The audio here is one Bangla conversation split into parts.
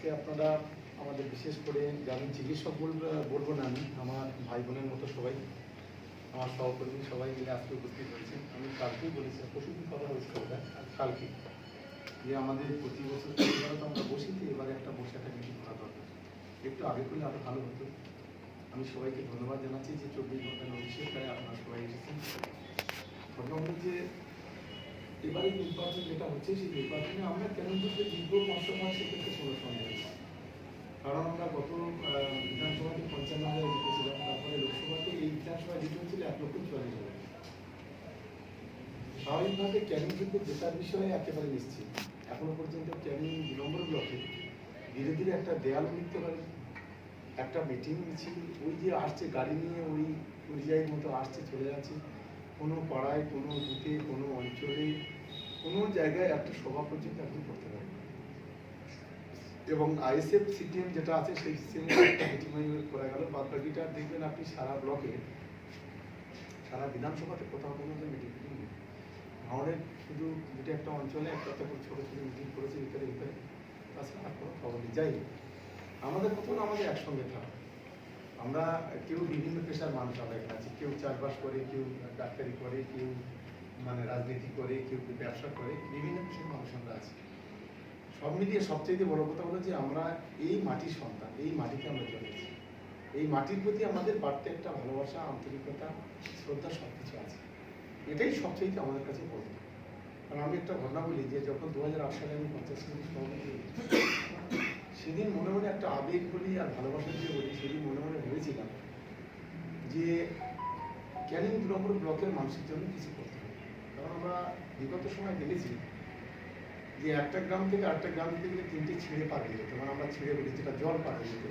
আজকে আপনারা আমাদের বিশেষ করে যারা চিকিৎসক বলবো না, আমি আমার ভাই বোনের মতো সবাই, আমার সহকর্মী সবাই মিলে আজকে উপস্থিত হয়েছেন। আমি কালকেই বলেছি, পরশুদিন কথা হয়েছিল ওটা, আর কালকে যে আমাদের প্রতি বছর এবারে তো আমরা বসিতে, এবারে একটা বসে একটা মিটিং করা দরকার, একটু আগে করলে আরও ভালো হতো। আমি সবাইকে ধন্যবাদ জানাচ্ছি যে 24 ঘন্টা নোটিশের প্রায় আপনারা সবাই এসেছেন। ঘটনা হলো যে এবারে নির্বাচন যেটা হচ্ছে, সেই নির্বাচনে আমরা কেন বলতে জিতবো 500 মাস, সেক্ষেত্রে কোনো সন্দেহ নেই। কারণ আমরা গত বিধানসভাতে 55,000 জিতেছিলাম, তারপরে লোকসভাতে এই বিধানসভায় জিতে হয়েছিল 1,44,000। স্বাভাবিকভাবে ক্যানিং কিন্তু জেতার বিষয়ে একেবারে নিশ্চিত। এখনো পর্যন্ত ক্যানিং 2 নম্বর ব্লকে ধীরে ধীরে একটা দেয়াল মিটতে পারে, একটা মিটিং মিছিল ওই যে আসছে গাড়ি নিয়ে ওই পরিযায়ীর মতো আসছে চলে যাচ্ছে, কোনো পাড়ায়, কোনো বুথে, কোনো অঞ্চলে, কোনো জায়গায় একটা সভা পর্যন্ত এখন করতে পারে। এবং আইএসএফ সিপিএম যেটা আছে সেই মিটিং করা গেল, বাদ বাকিটা দেখবেন আপনি সারা ব্লকে, সারা বিধানসভাতে কোথাও কোনো মিটিং নেই। আমাদের শুধু দুটো একটা অঞ্চলে একটা ছোট ছোট মিটিং করেছে ভিতরে ভিতরে, তাছাড়া আর কোনো খবর নেই। যাই আমাদের প্রথম আমাদের একসঙ্গে থাকা, আমরা কেউ বিভিন্ন পেশার মানুষ আমরা এখানে আছি, কেউ চাষবাস করে, কেউ ডাক্তারি করে, কেউ মানে রাজনীতি করে, কেউ ব্যবসা করে, বিভিন্ন পেশার মানুষ আমরা আছি। সব মিলিয়ে সবচেয়ে বড় কথা হলো যে আমরা এই মাটির সন্তান, এই মাটিতে আমরা জন্মেছি, এই মাটির প্রতি আমাদের বাড়তে একটা ভালোবাসা, আন্তরিকতা, শ্রদ্ধা সব কিছু আছে। এটাই সবচেয়ে আমাদের কাছে বড়। কারণ আমি একটা ঘটনা বলি যে যখন 2008 সালে আমি 50 মিনিট সভাপতি, সেদিন মনে মনে একটা আবেগ বলি আর ভালোবাসা দিয়ে বলি, সেদিন মনে মনে ভেবেছিলাম যে ক্যানিং 2 নম্বর ব্লকের মানুষের জন্য কিছু করতে হবে। কারণ আমরা বিগত সময় দেখেছি যে একটা গ্রাম থেকে আরেকটা গ্রাম দিতে গেলে 3টে ছিঁড়ে পার হয়ে যেত, মানে আমরা ছিঁড়ে বলি যেটা জল পার হয়ে যেত,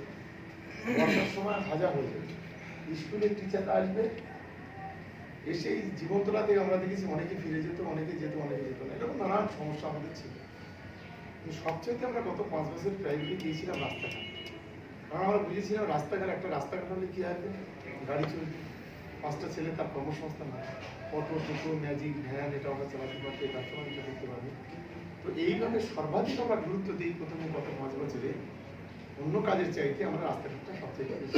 বর্ষার সময় হাজার হয়ে যেত। স্কুলের টিচাররা আসবে, এসে এই জীবনতলা থেকে আমরা দেখেছি অনেকে ফিরে যেত, অনেকে যেত, অনেকে যেত না, এরকম নানান সমস্যা আমাদের ছিল। সবচেয়ে আমরা গত 5 বছর প্রাইভেটে গিয়েছিলাম রাস্তাঘাট, কারণ আমরা বুঝেছিলাম রাস্তাঘাট, একটা রাস্তাঘাট হলে কি আসবে, গাড়ি চলবে, 5টা ছেলে তার কর্মসংস্থান হয়, অটো, টোটো, ম্যাজিক, ভ্যান, এটা আমরা চালাতে পারছি, ব্যবসা বাণিজ্য করতে পারবে। তো এইভাবে সর্বাধিক আমরা গুরুত্ব দিই প্রথমে গত 5 বছরে, অন্য কাজের চাইতে আমরা রাস্তাঘাটটা সবচেয়ে বেশি।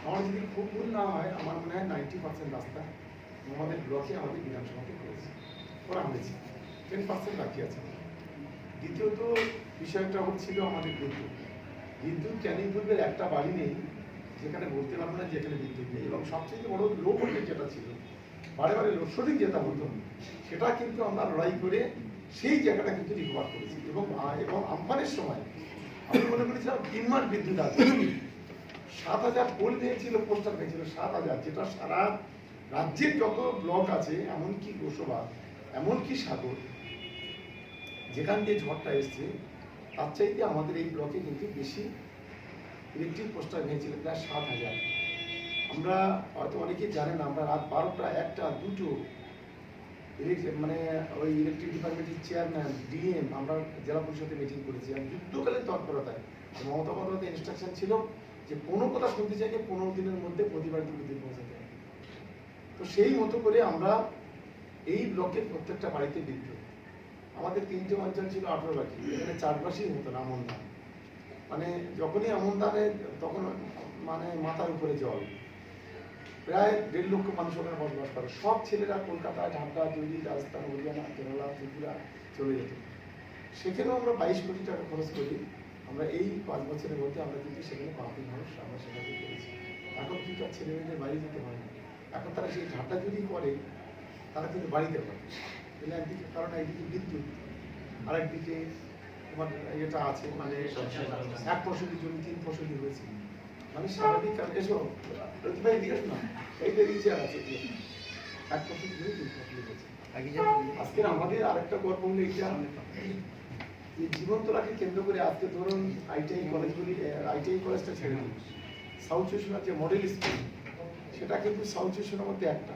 আমার যদি খুব ভুল না হয়, আমার মনে হয় 90% রাস্তা আমাদের ব্লকে আমাদের বিধানসভাতে করা হয়েছে, 10% বাকি আছে। দ্বিতীয়ত বিষয়টা হচ্ছিল আমাদের বিদ্যুৎ। বিদ্যুৎ ক্যানিং পূর্বের একটা বাড়ি নেই যেখানে বলতে পারবো না যেখানে বিদ্যুৎ নেই। এবং সবচেয়ে বড় লো ভোল্টেজ যেটা ছিল, বারে বারে লোডশেডিং যেটা হতো, সেটা কিন্তু আমরা লড়াই করে সেই জায়গাটা কিন্তু রিকভার করেছি। এবং আমফানের সময় আমি মনে করেছিলাম 3 মাস বিদ্যুৎ আছে, 7,000 পোল দিয়েছিল, পোস্টার পেয়েছিল 7,000, যেটা সারা রাজ্যের যত ব্লক আছে, এমনকি গোসবা, এমনকি সাগর, যেখান দিয়ে ঝড়টা এসছে, তার চাইতে আমাদের এই ব্লকে কিন্তু বেশি ইলেকট্রিক পোস্টার নিয়েছিল, প্রায় 7,000। আমরা হয়তো অনেকেই জানেন, আমরা রাত 12টা, 1টা, 2টো মানে ওই ইলেকট্রিক ডিপার্টমেন্টের চেয়ারম্যান, ডিএম, আমরা জেলা পরিষদে মিটিং করেছি। আর যুদ্ধকালীন তৎপরতায় মমতা বন্দ্যোপাধ্যায়ের ইনস্ট্রাকশন ছিল যে কোনো কথা শুনতে চাইলে 15 দিনের মধ্যে প্রতিবারটি বিদ্যুৎ পৌঁছাতে হবে। তো সেই মতো করে আমরা এই ব্লকের প্রত্যেকটা বাড়িতে বিদ্যুৎ, আমাদের 3টে অঞ্চল ছিল 18 বাকি, এখানে 4 মাসই হতো না আমন ধান, মানে যখনই আমন ধানে তখন মানে মাথার উপরে জল, প্রায় 1.5 লক্ষ মানুষ ওখানে বসবাস করে। সব ছেলেরা কলকাতা, ঢাকা, দিল্লি, রাজস্থান, হরিয়ানা, কেরালা, ত্রিপুরা চলে যেত। সেখানেও আমরা 22 কোটি টাকা খরচ করি। আমরা এই 5 বছরের মধ্যে আমরা কিন্তু সেখানে পাহাড়ি মানুষ আমরা সেখানে করেছি। এখন কিন্তু আর ছেলে মেয়েদের বাড়ি যেতে হয় না, এখন তারা সেই ঝাঁটা যদি করে তারা কিন্তু বাড়িতে পারে। একদিকে কারণ একদিকে বিদ্যুৎ, আরেকদিকে তোমার এটা আছে, মানে 1 ফসলি জমি 3 ফসলি হয়েছে, মানে স্বাভাবিক। এসো প্রতিভা এদিকে না, এইটা নিচে আছে 1 ফসলি জমি 3 ফসলি হয়েছে। আজকের আমাদের আরেকটা গর্ব হলো এটা, যে জীবনতলাকে কেন্দ্র করে আজকে ধরুন আইটিআই কলেজগুলি, আইটিআই কলেজটা ছেড়ে দিন, সাউথ চুষণার যে মডেল স্কুল, সেটা কিন্তু সাউথ চুষণার মধ্যে একটা,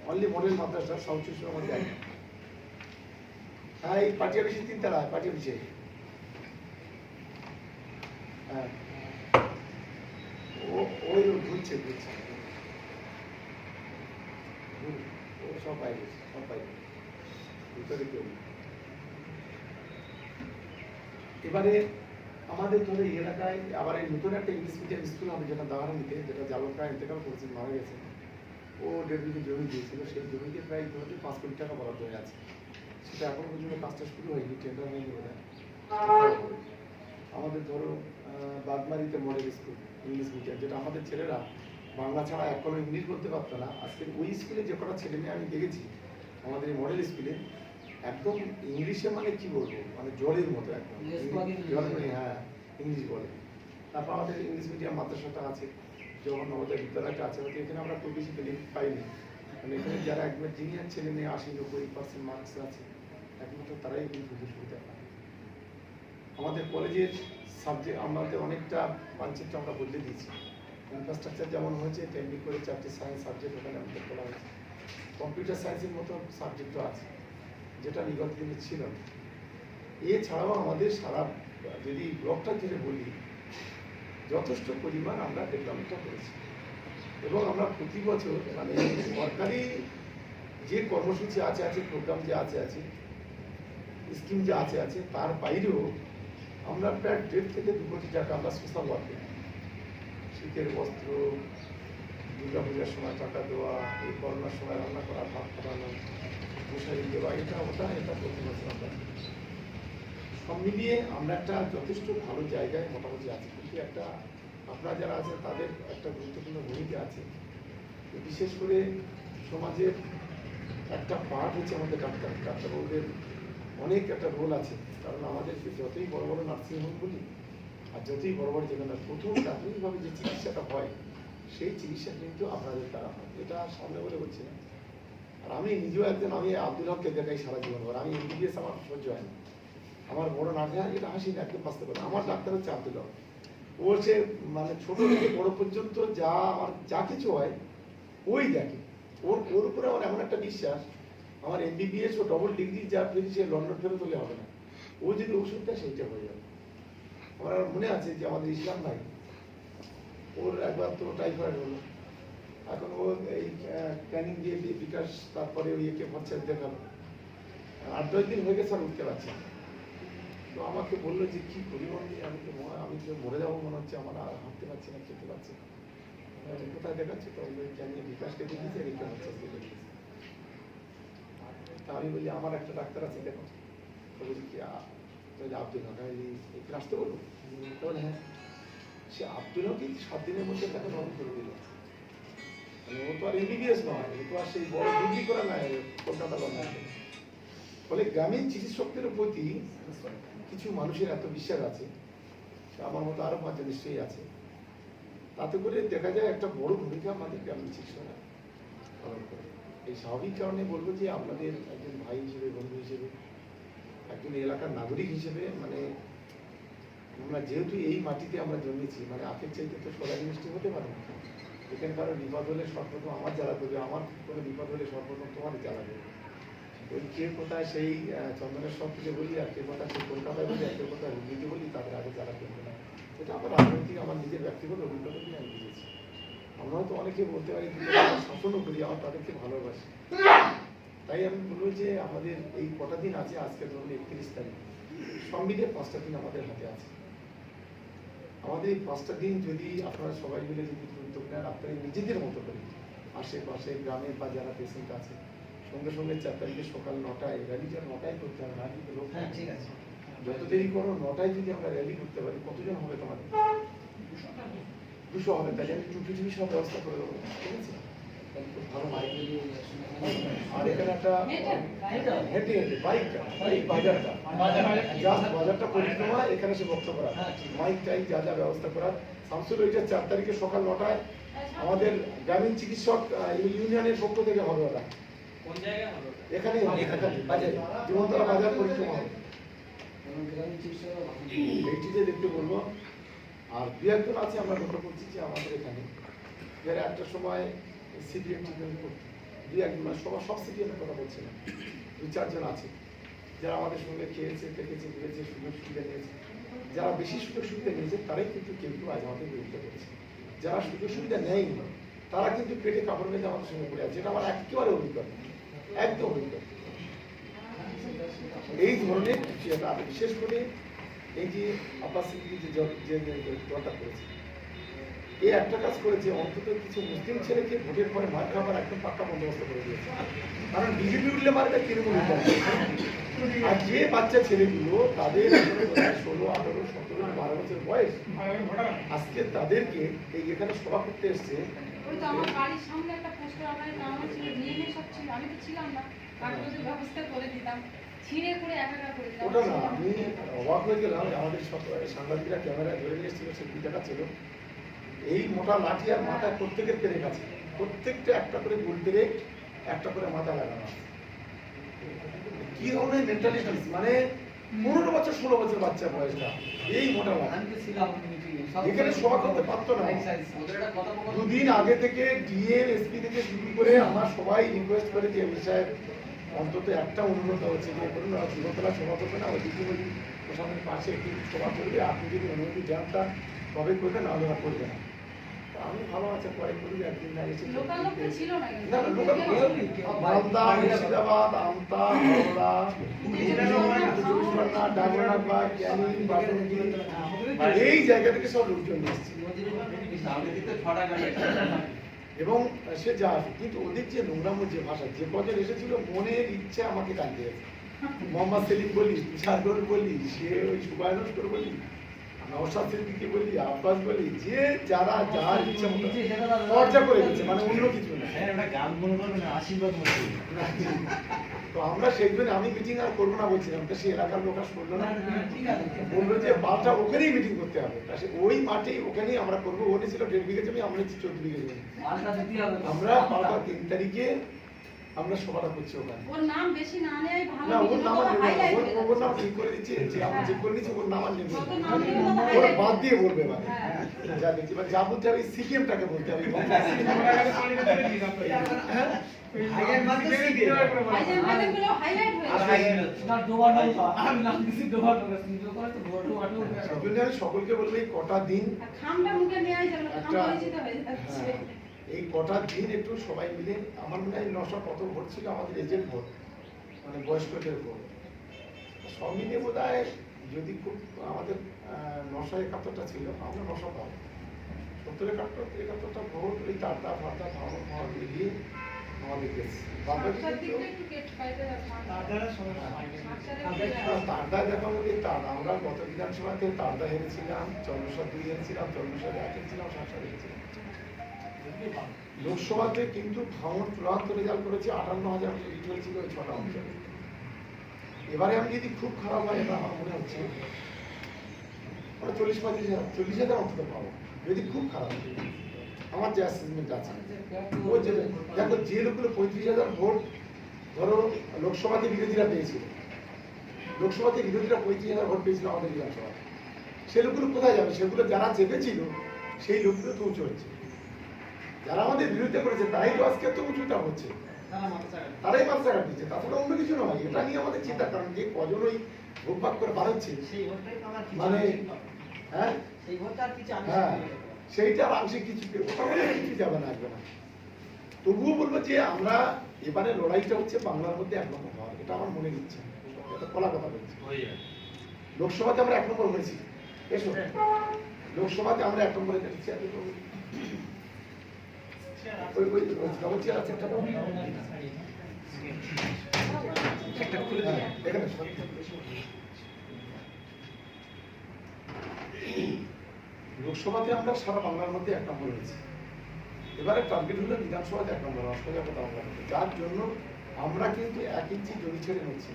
অনলি মডেল মাদ্রাসা সাউথ চুষণার মধ্যে একটা। হ্যাঁ, এই পাটিয়া বেশি 3 তালা, পাটিয়া বেশি, হ্যাঁ ওই ঘুরছে ও সব বাইরে, সব বাইরে, ভিতরে কেউ। এবারে আমাদের ধরে এই এলাকায় আবার এই নতুন একটা ইংলিশ মিডিয়াম স্কুল হবে, যেটা দাওয়ারানিতে, যেটা জালকা ইন্তেকাল করেছেন, মারা গেছেন। ও 1.5 বিঘে জমি দিয়েছিল, সেই জমিতে প্রায় ধরে 5 কোটি টাকা বরাদ্দ হয়ে আছে। সেটা এখন পর্যন্ত কাজটা শুরু হয়নি, টেন্ডার হয়নি বোধহয়। আমাদের ধরো বাগমারিতে মডেল স্কুল ইংলিশ মিডিয়াম, যেটা আমাদের ছেলেরা বাংলা ছাড়া এক কোনো ইংলিশ বলতে পারতো না। আজকে ওই স্কুলে যে কটা ছেলে মেয়ে আমি দেখেছি আমাদের এই মডেল স্কুলে, একদম ইংলিশে মানে কি বলবো, মানে জলের মতো একদম। হ্যাঁ, ইংলিশ বলে। তারপর আমাদের ইংলিশ মিডিয়াম মাদ্রাসাটা আছে, যখন আমাদের বিদ্যালয়টা আছে, হয়তো এখানে আমরা খুব বেশি বেনিফিট পাইনি। মানে এখানে যারা একবার জিনিয়ার ছেলে মেয়ে 80-90% মার্কস আছে, একমাত্র তারাই কিন্তু সুবিধা পায়। আমাদের কলেজের সাবজেক্ট আমাদের অনেকটা মানচিত্র আমরা বদলে দিয়েছি। ইনফ্রাস্ট্রাকচার যেমন হয়েছে, তেমনি করে 4টি সায়েন্স সাবজেক্ট ওখানে আমাদের করা হয়েছে। কম্পিউটার সায়েন্সের মতো সাবজেক্টও আছে, যেটা বিগত দিনে ছিল না। এছাড়াও আমাদের সারা যদি ব্লকটা ধরে বলি, যথেষ্ট পরিমাণ আমরা ডেভেলপমেন্টটা করেছি। এবং আমরা প্রতি বছর মানে সরকারি যে কর্মসূচি আছে, প্রোগ্রাম যে আছে, স্কিম যে আছে, তার বাইরেও আমরা প্রায় 1.5 থেকে 2 কোটি টাকা আমরা সোশ্যাল ওয়ার্কে, শীতের বস্ত্র, দুর্গাপূজার সময় টাকা দেওয়া, এই করোনার সময় রান্না করা, ভাত খাওয়ানো, মশারি দেওয়া, এটা প্রতি বছর আমরা সব মিলিয়ে আমরা একটা যথেষ্ট ভালো জায়গায় মোটামুটি আছি। কিন্তু একটা আপনারা যারা আছেন তাদের একটা গুরুত্বপূর্ণ ভূমিকা আছে। বিশেষ করে সমাজের একটা পার্ট হচ্ছে আমাদের ডাক্তারবাবুদের অনেক একটা রোল আছে। কারণ আমাদেরকে যতই বড় বড় নার্সিংহোম বলি আর যতই বড় বড় যেখানে প্রথম প্রাথমিকভাবে যে চিকিৎসাটা হয়, সেই চিকিৎসা কিন্তু আপনাদের দ্বারা হয়। এটা সামনে বলে বলছি না। আর আমি নিজেও একজন, আমি আব্দুল হককে দেখাই সারা জীবন ভর। আমি এমবিবিএস আমার সহ্য হয় না, আমার বড় নার্স, এটা হাসি না, একদম বাস্তব কথা। আমার ডাক্তার হচ্ছে আব্দুল হক। ও হচ্ছে মানে ছোট থেকে বড় পর্যন্ত যা কিছু হয় ওই দেখে। ওর উপরে আমার এমন একটা বিশ্বাস, আমার এমবিবিএস ও ডবল ডিগ্রি যা পেয়েছি সে লন্ডন ফেরত হলে হবে না। ও যদি ওষুধ দেয় সেইটা হয়ে যাবে। আমার মনে আছে যে আমাদের ইসলাম ভাই, ওর একবার তো টাইফয়েড হলো, এখন ও এই ক্যানিং দিয়ে বিকাশ, তারপরে ওই একে হচ্ছে দেখালো, 8-10 দিন হয়ে গেছে আর উঠতে পারছে না। তো আমাকে বললো যে কি করি, আমি তো মরে যাবো মনে হচ্ছে, আমার আর হাঁটতে পারছি না, খেতে পারছি না। কোথায় দেখাচ্ছি? তো ওই ক্যানিং বিকাশকে দেখেছি, রেখে হচ্ছে তা আমি বলি আমার একটা ডাক্তার আছে দেখো। তো বলি কি আব্দুল হক, এখানে আসতে বলবো? তখন হ্যাঁ, সে আব্দুল হকই 7 দিনের মধ্যে তাকে নতুন করে দিল। মানে ও তো আর এমবিবিএস নয়, ও তো আর সেই বড় ডিগ্রি করা নাই কলকাতা লন্ডনে। ফলে গ্রামীণ চিকিৎসকদের প্রতি কিছু মানুষের এত বিশ্বাস আছে, আমার মতো আরো 5 জন নিশ্চয়ই আছে। তাতে করে দেখা যায় একটা বড় ভূমিকা আমাদের গ্রামীণ চিকিৎসকরা পালন করে। এই স্বাভাবিক কারণে বলবো যে আপনাদের একজন ভাই হিসেবে, বন্ধু হিসেবে, একজন এলাকার নাগরিক হিসেবে, মানে আমরা যেহেতু এই মাটিতে আমরা জন্মেছি, মানে আখের চাইতে তো সোলা জিনিসটি হতে পারে না। এখানে কারো বিপদ হলে সর্বপ্রথম আমার জ্বালা দেবে, আমার কোনো বিপদ হলে সর্বপ্রথম তোমার জ্বালা দেবে। ওই কে কোথায় সেই চন্দনের সব থেকে বলি, আর কে কোথায় সেই কলকাতায় বলি, আর কে কোথায় হুগলিতে বলি, তাদের আগে জ্বালা করবে না। এটা আমার রাজনৈতিক, আমার নিজের ব্যক্তিগত অভিজ্ঞতা দিয়ে আমি বুঝেছি। আমরা হয়তো অনেকে বলতে পারি শাসনও করি, আমার তাদেরকে ভালোবাসি। তাই আমি বলবো যে আমাদের এই কটা দিন আছে, আজকে ধরুন 31 তারিখ, সংবিধান 5টা দিন আমাদের হাতে আছে। আমাদের এই 5টা দিন যদি আপনারা সবাই মিলে যদি উদ্যোগ নেন, আপনারা নিজেদের মতো করে আশেপাশে গ্রামের বা যারা পেশেন্ট আছে, সঙ্গে সঙ্গে 4 তারিখে সকাল 9টায় র্যালিটা 9টায় করতে হবে না, কিন্তু লোক ঠিক আছে, যত দেরি করো 9টায় যদি আমরা র্যালি করতে পারি, কতজন হবে তোমাদের? 200 হবে। তাহলে আমি 250 সব ব্যবস্থা করে দেবো, ঠিক আছে? ভালো মাইক দিয়ে, আর এখানে একটা হেঁটে বাইকটা, এই বাজারটা পরিক্রমা, এখানে সে বক্তব্য করা, মাইক টাইক যা যা ব্যবস্থা করার। শামসুল ওইটা 4 তারিখে সকাল 9টায় আমাদের গ্রামীণ চিকিৎসক ইউনিয়নের পক্ষ থেকে হবে। ওটা এখানেই হবে, জীবনতলা বাজার পরিক্রমা হবে। এইটিতে দেখতে বলবো। আর 2-1 আছে, আমরা লক্ষ্য করছি যে আমাদের এখানে যারা একটা সময় সিপিএম ট্রিটমেন্ট করতো, 2-1 মানে সব সিপিএমের কথা বলছে না, 2-4 জন আছে যারা আমাদের সঙ্গে খেয়েছে, দেখেছে, ঘুরেছে, সুযোগ সুবিধা নিয়েছে। যারা বেশি সুযোগ সুবিধা নিয়েছে তারাই কিন্তু কেউ আজ আমাদের বিরুদ্ধে করেছে। যারা সুযোগ সুবিধা নেয়নি তারা কিন্তু পেটে কাপড় বেঁধে আমাদের সঙ্গে পড়ে আছে, যেটা আমার একেবারে অভিজ্ঞতা, একদম অভিজ্ঞতা। এই ধরনের বিশেষ করে এই যে আব্বাস সিদ্দিকী যে দলটা করেছে, এই একটা কাজ করেছে, অন্তত কিছু মুসলিম ছেলেকে ভোটের পরে মার খাবার একদম পাক্কা বন্দোবস্ত করে দিয়েছে। কারণ বিজেপি উঠলে মারবে, তৃণমূল উঠলে মারবে। আর যে বাচ্চা ছেলেগুলো তাদের 16, 18, 17, 12 বছর বয়স, আজকে তাদেরকে এই এখানে সভা করতে এসছে। ওই তো আমার বাড়ির সামনে একটা পোস্টার আমাদের নামানো ছিল, নিয়ে সব ছিল, আমি তো ছিলাম না, কাগজের ব্যবস্থা করে দিতাম, ছিঁড়ে করে একাকার করে দিতাম। ওটা না, আমি অবাক হয়ে গেলাম, আমাদের সব সাংবাদিকরা ক্যামেরায় ধরে নিয়ে এসেছিল, সেগুলি দেখাচ্ছিল। এই মোটা লাঠি আর মাথায় প্রত্যেকের পেরেক আছে, প্রত্যেকটা একটা করে গোল পেরেক, একটা করে মাথা লাগানো আছে। কি ধরনের মেন্টালিটিস, মানে 15 বছর 16 বছর বাচ্চা বয়সটা, এই মোটা লাঠি এখানে সভা করতে পারতো না। দুদিন আগে থেকে ডিএম এসপি থেকে শুরু করে আমরা সবাই রিকোয়েস্ট করে যে এমপি সাহেব অন্তত একটা অনুরোধ হচ্ছে যে করুন যুবতলা সভা করবে না, ওই দিকে ওই প্রশাসনের পাশে একটু সভা করবে, আপনি যদি অনুমতি দেন তা তবে করবে, না হলে করবে না। আমি ভালো আছে পরে করি, একদিন না এসে মালদা, মুর্শিদাবাদ, আমতা, হাওড়া, ডাঙ্গরনাথ, ক্যানিং, বাসন্তী, এই জায়গা থেকে সব লোকজন এসেছে। এবং সে যা আছে, কিন্তু ওদের যে নোংরাম যে ভাষা, যে কজন এসেছিল মনের ইচ্ছা আমাকে কান দিয়েছে। মোহাম্মদ সেলিম বলি, তুষার বলি, সে ওই সুবায় নস্কর বলি, নওশাদ সিদ্দিকী বলি, আব্বাস বলি, যে যারা যার ইচ্ছা মতো চর্চা করে দিচ্ছে, মানে অন্য কিছু না। তো আমরা সেই জন্য আমি মিটিং আর করবো না বলছিলাম, তো সে এলাকার লোক আর শুনলো না, বললো যে বালটা ওখানেই মিটিং করতে হবে, তা সে ওই মাঠেই ওখানেই আমরা করবো। ওনে ছিল 1.5 বিঘা জমি, আমরা নিচ্ছি 14 বিঘা জমি। আমরা 3 তারিখে আমরা সভাটা করছি ওখানে। ওর নাম বেশি না নেয় ভালো, না ওর নাম ওর নাম ঠিক করে দিচ্ছি, যে আমরা চেক করে নিচ্ছি, ওর নাম আর নেবে, ওর বাদ দিয়ে বলবে। এবার যা দেখছি, এবার যা বলতে হবে সিপিএমটাকে বলতে হবে। সকলকে বলবো এই কটা দিন, এই কটা দিন একটু সবাই মিলে, আমার মনে হয় 900 কত ভোট ছিল আমাদের এজেন্ট ভোট, মানে বয়স্কদের ভোট, সব মিলিয়ে বোধ হয় যদি খুব আমাদের 971টা ছিল, আমরা 900 পাবো। 70-71টা ভোট ওই তারদা ফারদা ভালো মিলিয়ে আমাদের গেছে। তারদা দেখা বলি তার, আমরা গত বিধানসভাতে তারদা হেরেছিলাম, 2 হেরেছিলাম, 1 হেরেছিলাম, 7 হেরেছিলাম। লোকসভাতে কিন্তু ভাঙন চূড়ান্ত রেজাল্ট করেছে, 58,000 লিড হয়েছিল ওই 6টা অঞ্চলে। এবারে আমি যদি খুব খারাপ হয়, এটা আমার মনে হচ্ছে আমরা 40-45,000 অন্তত পাবো, যদি খুব খারাপ হয়। আমার যে অ্যাসেসমেন্ট আছে, ও যে দেখো যে লোকগুলো 35,000 ভোট ধরো লোকসভাতে বিরোধীরা পেয়েছিল, লোকসভাতে বিরোধীরা 35,000 ভোট পেয়েছিল আমাদের বিধানসভা, সেই লোকগুলো কোথায় যাবে? সেগুলো যারা চেপেছিল সেই লোকগুলো তো উঁচু হচ্ছে, যারা আমাদের বিরুদ্ধে করেছে তারাই তো আজকে তো উঁচুটা হচ্ছে, তারাই মাথা কাটছে, তাছাড়া অন্য কিছু নয়। এটা নিয়ে আমাদের চিন্তা, কারণ যে কজন ওই ভোট ভাগ করে বাড়াচ্ছে, মানে হ্যাঁ হ্যাঁ সেইটা আংশিক কিছু, ওটা বলে কিছু যাবে না, আসবে না। তবুও বলবো যে আমরা এবারে লড়াইটা হচ্ছে বাংলার মধ্যে 1 নম্বর হওয়ার, এটা আমার মনে ইচ্ছা, এটা খোলা কথা বলছি। লোকসভাতে আমরা 1 নম্বর হয়েছি, এসো লোকসভাতে আমরা 1 নম্বরে যাচ্ছি। লোকসভাতে আমরা সারা বাংলার মধ্যে 1 নম্বর হয়েছি, এবারে টার্গেট হলো বিধানসভাতে 1 নম্বর, যার জন্য আমরা কিন্তু 1 ইঞ্চি জমি ছেড়ে নিচ্ছি।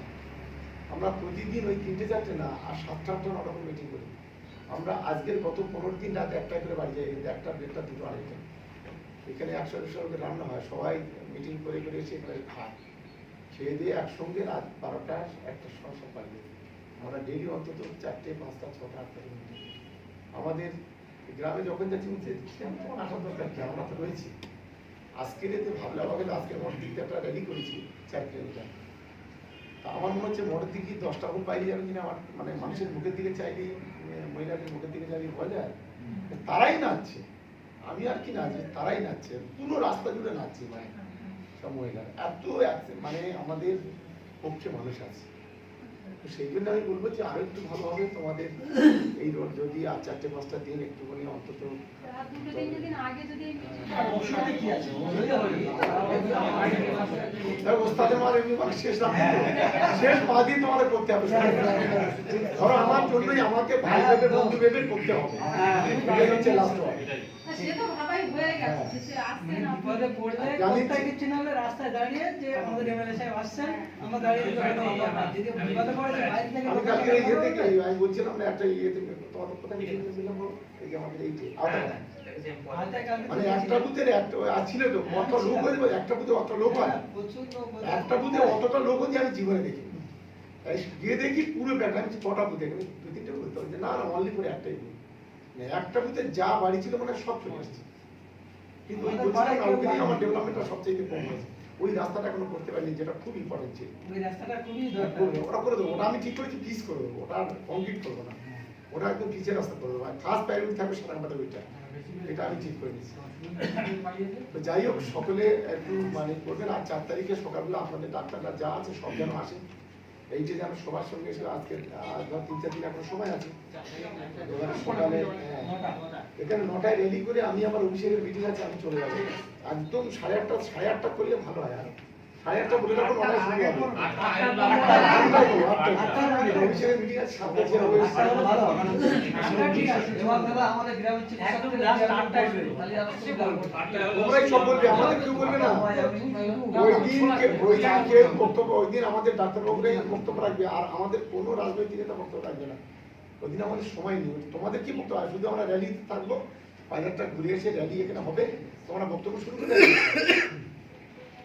আমরা প্রতিদিন ওই 3টে-4টে না, আর 7টা-8টা রকম মিটিং করি। আমরা আজকের গত 15 দিন রাত 1টা করে বাড়ি যাই, কিন্তু 1টা, 1.5টা, 2টো, 2.5টা এখানে 100-150 লোকের রান্না হয়, সবাই মিটিং করে করে এসে এখানে খায়, খেয়ে দিয়ে একসঙ্গে রাত 12টা 1টার সময় সব বাড়ি যাই। আমরা ডেলি অন্তত 4টে, 5টা, 6টা, 8টা মিটিং। আমাদের গ্রামে যখন যাচ্ছি আসার দরকার কি, আমরা তো রয়েছি। আজকের এতে ভাবলে আমাকে আজকের মোটর দিকে একটা র্যালি করেছি 4 কিলোমিটার, তা আমার মনে হচ্ছে মোটর দিকে 10টা ভোট বাইরে যাবে কিনা, আমার মানে মানুষের মুখের দিকে চাইলেই, মহিলাদের মুখের দিকে চাইলেই বোঝা যায়, তারাই নাচছে, আমি আর কি নাচছি, তারাই নাচছে, পুরো রাস্তা জুড়ে নাচছে, মানে সব মহিলারা এত মানে আমাদের পক্ষে মানুষ আছে। তো সেই জন্য আমি বলবো যে আরো একটু ভালো হবে তোমাদের এই রোড যদি আর 4-5টা দিন একটুখানি অন্তত আর দুটো তিনটে দিন আগে যদি এই মিটিংটা অসুবিধা কি আছে? ওস্তাদের মার এমনি মানে শেষ রাত শেষ বাদই তোমাদের করতে হবে ধরো আমার জন্যই আমাকে ভাই ভেবে বন্ধু ভেবে করতে হবে এটাই হচ্ছে লাস্ট ওয়ার্ড না, সে তো ভাবাই হয়ে গেছে যে সে আসছে না বিপদে পড়লে জানি। কোথায় কিছু না হলে রাস্তায় দাঁড়িয়ে যে আমাদের এমএলএ সাহেব আসছেন, আমরা দাঁড়িয়ে দিতে হবে। যদি বিপদে পড়ে যে বাইরে থেকে আমি লোক কালকে আসবে, ইয়ে থেকে আমি বলছিলাম না একটা ইয়ে থেকে তোমাদের কোথায় মিটিং ছিলাম এই যে আমাদের এই যে আওতায়। হাতে কালকে মানে একটা বুথের একটা আর ছিল তো কত লোক হয়ে যাবে একটা বুথে অত লোক হয় প্রচুর লোক বলে। একটা বুথে অতটা লোক হচ্ছে আমি জীবনে দেখি তাই গিয়ে দেখি পুরো ব্যাটা আমি কটা বুথে গেলে 2-3টে বুথ হচ্ছে না না অনলি করে একটাই বুথ একটা বুথে যা বাড়ি ছিল মানে সব চলে আসছে কিন্তু ওই বলছিলাম না ওখানে আমার ডেভেলপমেন্টটা সবচেয়ে কম হয়েছে ওই রাস্তাটা এখনো করতে পারিনি যেটা খুব ইম্পর্টেন্ট ছিল ওই রাস্তাটা খুবই হ্যাঁ, দরকার। করবো, ওটা করে দেবো ওটা আমি ঠিক করেছি পিস করে দেবো ওটা কমপ্লিট করবো না ওটা একদম পিচের রাস্তা করে দেবো ফার্স্ট প্রায়োরিটি থাকবে সারাঙ্গাতে ওইটা এটা আমি ঠিক করে নিচ্ছি তো যাই হোক সকলে একটু মানে করবেন আর 4 তারিখে সকালবেলা আপনাদের ডাক্তাররা যা আছে সব যেন আসে এই যে যেন সবার সঙ্গে এসে আজকে ধর 3-4 দিন এখন সময় আছে এবার সকালে এখানে 9টায় রেলি করে আমি আমার অভিষেকের মিটিং আছে আমি চলে যাবো একদম 8:30 করলে ভালো হয় আর 8:30 বলে রাখুন 9টায় শুরু হবে অভিষেকের মিটিং আছে 7টায় ছেড়ে হবে আমরা ঠিক আছে, জবাব দাদা আমাদের গ্রামের চিকিৎসক লাস্ট 8টায় বেরো। তাহলে আমরা তোমরাই সব বলবে আমাদের কেউ বলবে না ওই দিন কেউ বক্তব্য ওই দিন আমাদের ডাক্তারবাবুরাই বক্তব্য রাখবে আর আমাদের কোনো রাজনৈতিক নেতা বক্তব্য রাখবে না ওই দিন আমাদের সময় নেই তোমাদের কি বক্তব্য হয় শুধু আমরা র্যালি থাকবো বাজারটা ঘুরে এসে র্যালি এখানে হবে তোমরা বক্তব্য শুরু করে দেবে।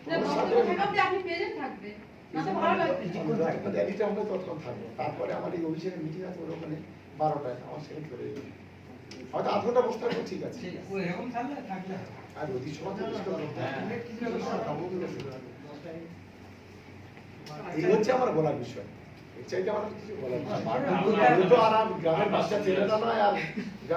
তোমাদের সাথে আপনি প্রেজেন্ট থাকবে না তো ভালো লাগবে র্যালিটা আমরা ততক্ষণ থাকবো তারপরে আমার এই অভিষেকের মিটিং আছে ওর ওখানে 12টায় আমার সেখানে চলে যাবে হয়তো 8 ঘন্টা বসতে থাকবো ঠিক আছে ঠিক আছে, ওই এরকম থাকলে থাকলে হবে। আর অতি সময় তো বুঝতে পারবো এই হচ্ছে আমার বলার বিষয় এর চাইতে আমার কিছু বলার বিষয় না। আমি তো আর গ্রামের বাচ্চা ছেলেটা নয় আর